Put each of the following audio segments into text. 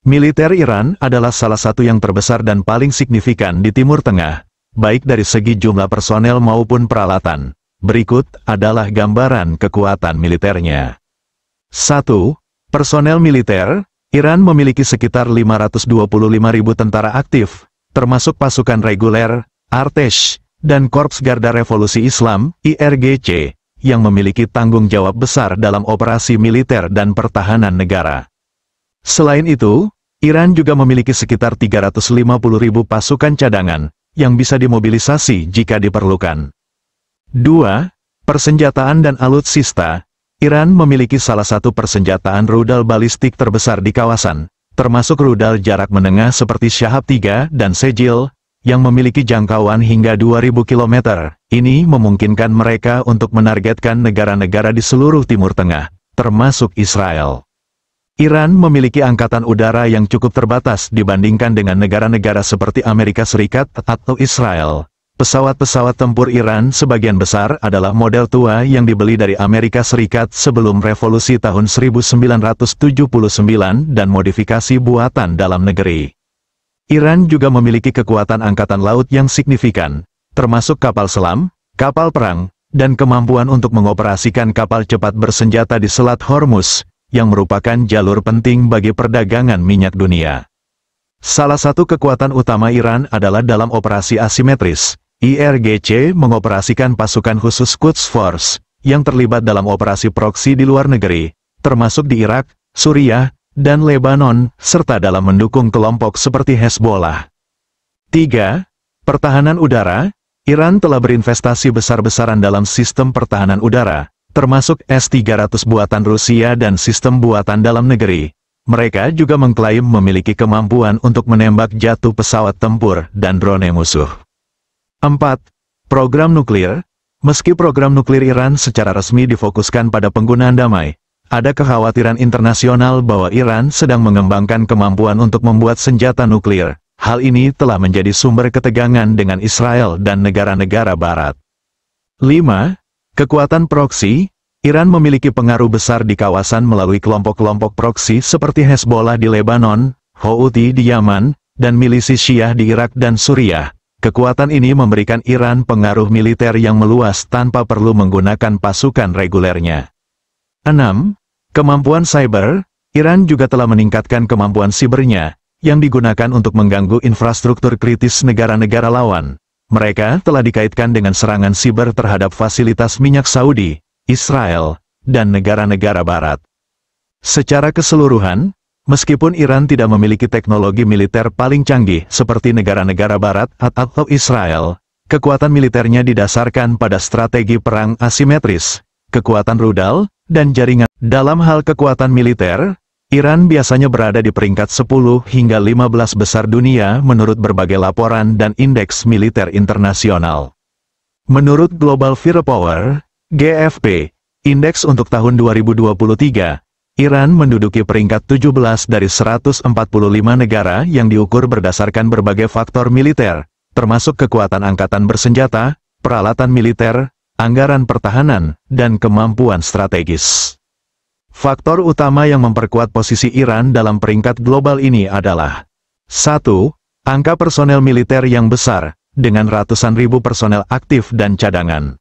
Militer Iran adalah salah satu yang terbesar dan paling signifikan di Timur Tengah, baik dari segi jumlah personel maupun peralatan. Berikut adalah gambaran kekuatan militernya. 1. Personel militer. Iran memiliki sekitar 525.000 tentara aktif, termasuk pasukan reguler, Artesh, dan Korps Garda Revolusi Islam, IRGC, yang memiliki tanggung jawab besar dalam operasi militer dan pertahanan negara. Selain itu, Iran juga memiliki sekitar 350.000 pasukan cadangan, yang bisa dimobilisasi jika diperlukan. 2. Persenjataan dan alutsista. Iran memiliki salah satu persenjataan rudal balistik terbesar di kawasan, termasuk rudal jarak menengah seperti Shahab 3 dan Sejil, yang memiliki jangkauan hingga 2.000 km. Ini memungkinkan mereka untuk menargetkan negara-negara di seluruh Timur Tengah, termasuk Israel. Iran memiliki angkatan udara yang cukup terbatas dibandingkan dengan negara-negara seperti Amerika Serikat atau Israel. Pesawat-pesawat tempur Iran sebagian besar adalah model tua yang dibeli dari Amerika Serikat sebelum revolusi tahun 1979 dan modifikasi buatan dalam negeri. Iran juga memiliki kekuatan angkatan laut yang signifikan, termasuk kapal selam, kapal perang, dan kemampuan untuk mengoperasikan kapal cepat bersenjata di Selat Hormuz, yang merupakan jalur penting bagi perdagangan minyak dunia. Salah satu kekuatan utama Iran adalah dalam operasi asimetris. IRGC mengoperasikan pasukan khusus Quds Force, yang terlibat dalam operasi proksi di luar negeri, termasuk di Irak, Suriah, dan Lebanon, serta dalam mendukung kelompok seperti Hezbollah. 3. Pertahanan udara. Iran telah berinvestasi besar-besaran dalam sistem pertahanan udara, termasuk S-300 buatan Rusia dan sistem buatan dalam negeri. Mereka juga mengklaim memiliki kemampuan untuk menembak jatuh pesawat tempur dan drone musuh. 4. Program nuklir. Meski program nuklir Iran secara resmi difokuskan pada penggunaan damai, ada kekhawatiran internasional bahwa Iran sedang mengembangkan kemampuan untuk membuat senjata nuklir. Hal ini telah menjadi sumber ketegangan dengan Israel dan negara-negara Barat. 5. Kekuatan proksi. Iran memiliki pengaruh besar di kawasan melalui kelompok-kelompok proksi seperti Hezbollah di Lebanon, Houthi di Yaman, dan milisi Syiah di Irak dan Suriah. Kekuatan ini memberikan Iran pengaruh militer yang meluas tanpa perlu menggunakan pasukan regulernya. 6. Kemampuan cyber. Iran juga telah meningkatkan kemampuan sibernya, yang digunakan untuk mengganggu infrastruktur kritis negara-negara lawan. Mereka telah dikaitkan dengan serangan siber terhadap fasilitas minyak Saudi, Israel, dan negara-negara Barat. Secara keseluruhan, meskipun Iran tidak memiliki teknologi militer paling canggih seperti negara-negara Barat atau Israel, kekuatan militernya didasarkan pada strategi perang asimetris, kekuatan rudal, dan jaringan. Dalam hal kekuatan militer, Iran biasanya berada di peringkat 10 hingga 15 besar dunia menurut berbagai laporan dan indeks militer internasional. Menurut Global Firepower, GFP, indeks untuk tahun 2023, Iran menduduki peringkat 17 dari 145 negara yang diukur berdasarkan berbagai faktor militer, termasuk kekuatan angkatan bersenjata, peralatan militer, anggaran pertahanan, dan kemampuan strategis. Faktor utama yang memperkuat posisi Iran dalam peringkat global ini adalah 1. Angka personel militer yang besar, dengan ratusan ribu personel aktif dan cadangan.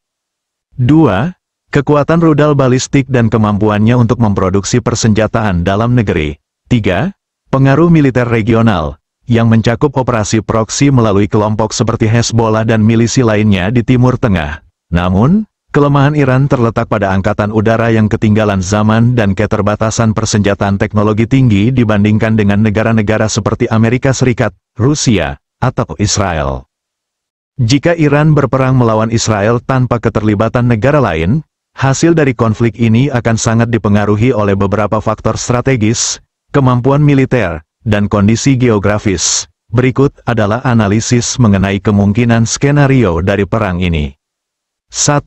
2. Kekuatan rudal balistik dan kemampuannya untuk memproduksi persenjataan dalam negeri. 3. Pengaruh militer regional, yang mencakup operasi proksi melalui kelompok seperti Hezbollah dan milisi lainnya di Timur Tengah. Namun, kelemahan Iran terletak pada angkatan udara yang ketinggalan zaman dan keterbatasan persenjataan teknologi tinggi dibandingkan dengan negara-negara seperti Amerika Serikat, Rusia, atau Israel. Jika Iran berperang melawan Israel tanpa keterlibatan negara lain, hasil dari konflik ini akan sangat dipengaruhi oleh beberapa faktor strategis, kemampuan militer, dan kondisi geografis. Berikut adalah analisis mengenai kemungkinan skenario dari perang ini. 1.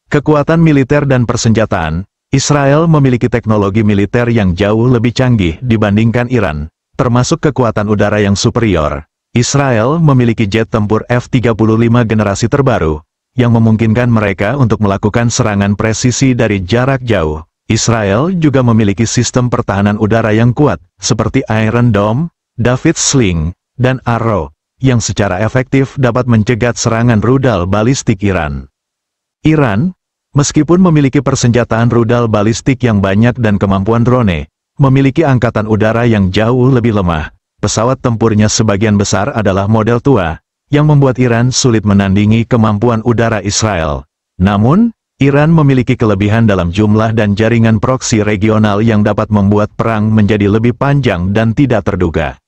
Kekuatan militer dan persenjataan. Israel memiliki teknologi militer yang jauh lebih canggih dibandingkan Iran, termasuk kekuatan udara yang superior. Israel memiliki jet tempur F-35 generasi terbaru, yang memungkinkan mereka untuk melakukan serangan presisi dari jarak jauh. Israel juga memiliki sistem pertahanan udara yang kuat, seperti Iron Dome, David's Sling, dan Arrow, yang secara efektif dapat mencegat serangan rudal balistik Iran. Iran, meskipun memiliki persenjataan rudal balistik yang banyak dan kemampuan drone, memiliki angkatan udara yang jauh lebih lemah. Pesawat tempurnya sebagian besar adalah model tua, yang membuat Iran sulit menandingi kemampuan udara Israel. Namun, Iran memiliki kelebihan dalam jumlah dan jaringan proksi regional yang dapat membuat perang menjadi lebih panjang dan tidak terduga.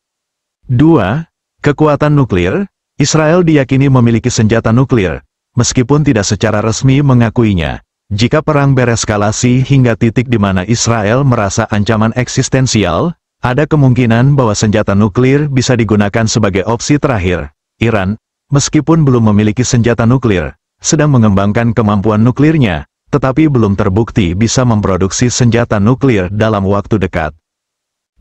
2. Kekuatan nuklir. Israel diyakini memiliki senjata nuklir, meskipun tidak secara resmi mengakuinya. Jika perang bereskalasi hingga titik di mana Israel merasa ancaman eksistensial, ada kemungkinan bahwa senjata nuklir bisa digunakan sebagai opsi terakhir. Iran, meskipun belum memiliki senjata nuklir, sedang mengembangkan kemampuan nuklirnya, tetapi belum terbukti bisa memproduksi senjata nuklir dalam waktu dekat.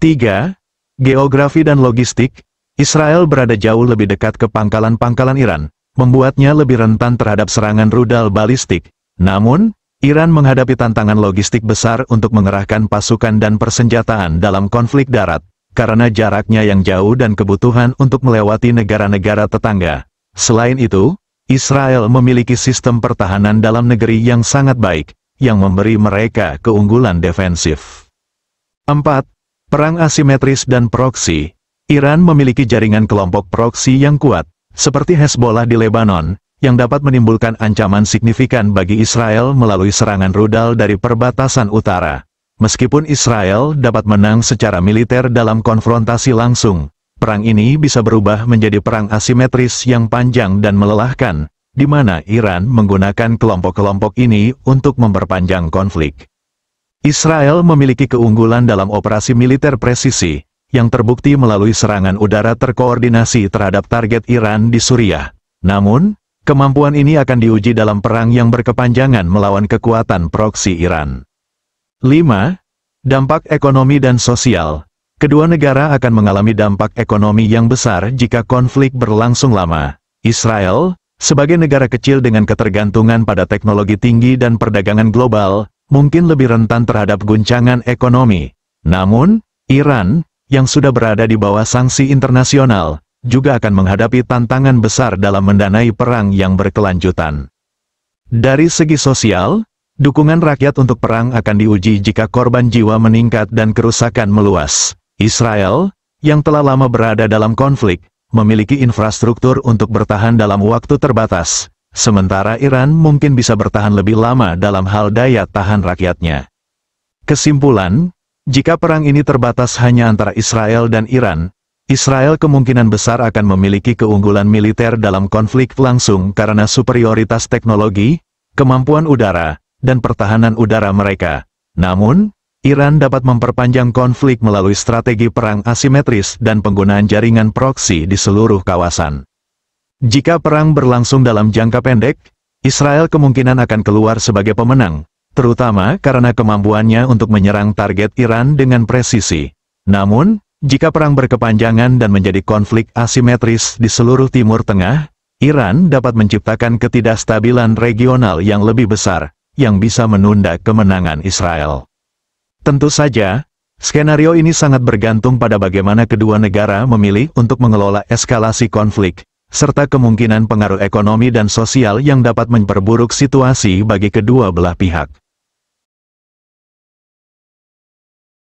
3. Geografi dan logistik. Israel berada jauh lebih dekat ke pangkalan-pangkalan Iran, membuatnya lebih rentan terhadap serangan rudal balistik. Namun, Iran menghadapi tantangan logistik besar untuk mengerahkan pasukan dan persenjataan dalam konflik darat, karena jaraknya yang jauh dan kebutuhan untuk melewati negara-negara tetangga. Selain itu, Israel memiliki sistem pertahanan dalam negeri yang sangat baik, yang memberi mereka keunggulan defensif. 4. Perang asimetris dan proksi. Iran memiliki jaringan kelompok proksi yang kuat, seperti Hezbollah di Lebanon, yang dapat menimbulkan ancaman signifikan bagi Israel melalui serangan rudal dari perbatasan utara. Meskipun Israel dapat menang secara militer dalam konfrontasi langsung, perang ini bisa berubah menjadi perang asimetris yang panjang dan melelahkan, di mana Iran menggunakan kelompok-kelompok ini untuk memperpanjang konflik. Israel memiliki keunggulan dalam operasi militer presisi, yang terbukti melalui serangan udara terkoordinasi terhadap target Iran di Suriah. Namun, kemampuan ini akan diuji dalam perang yang berkepanjangan melawan kekuatan proksi Iran. 5. Dampak ekonomi dan sosial. Kedua negara akan mengalami dampak ekonomi yang besar jika konflik berlangsung lama. Israel, sebagai negara kecil dengan ketergantungan pada teknologi tinggi dan perdagangan global, mungkin lebih rentan terhadap guncangan ekonomi. Namun, Iran, yang sudah berada di bawah sanksi internasional, juga akan menghadapi tantangan besar dalam mendanai perang yang berkelanjutan. Dari segi sosial, dukungan rakyat untuk perang akan diuji jika korban jiwa meningkat dan kerusakan meluas. Israel, yang telah lama berada dalam konflik, memiliki infrastruktur untuk bertahan dalam waktu terbatas, sementara Iran mungkin bisa bertahan lebih lama dalam hal daya tahan rakyatnya. Kesimpulan, jika perang ini terbatas hanya antara Israel dan Iran, Israel kemungkinan besar akan memiliki keunggulan militer dalam konflik langsung karena superioritas teknologi, kemampuan udara, dan pertahanan udara mereka. Namun, Iran dapat memperpanjang konflik melalui strategi perang asimetris dan penggunaan jaringan proksi di seluruh kawasan. Jika perang berlangsung dalam jangka pendek, Israel kemungkinan akan keluar sebagai pemenang, terutama karena kemampuannya untuk menyerang target Iran dengan presisi. Namun, jika perang berkepanjangan dan menjadi konflik asimetris di seluruh Timur Tengah, Iran dapat menciptakan ketidakstabilan regional yang lebih besar, yang bisa menunda kemenangan Israel. Tentu saja, skenario ini sangat bergantung pada bagaimana kedua negara memilih untuk mengelola eskalasi konflik, serta kemungkinan pengaruh ekonomi dan sosial yang dapat memperburuk situasi bagi kedua belah pihak.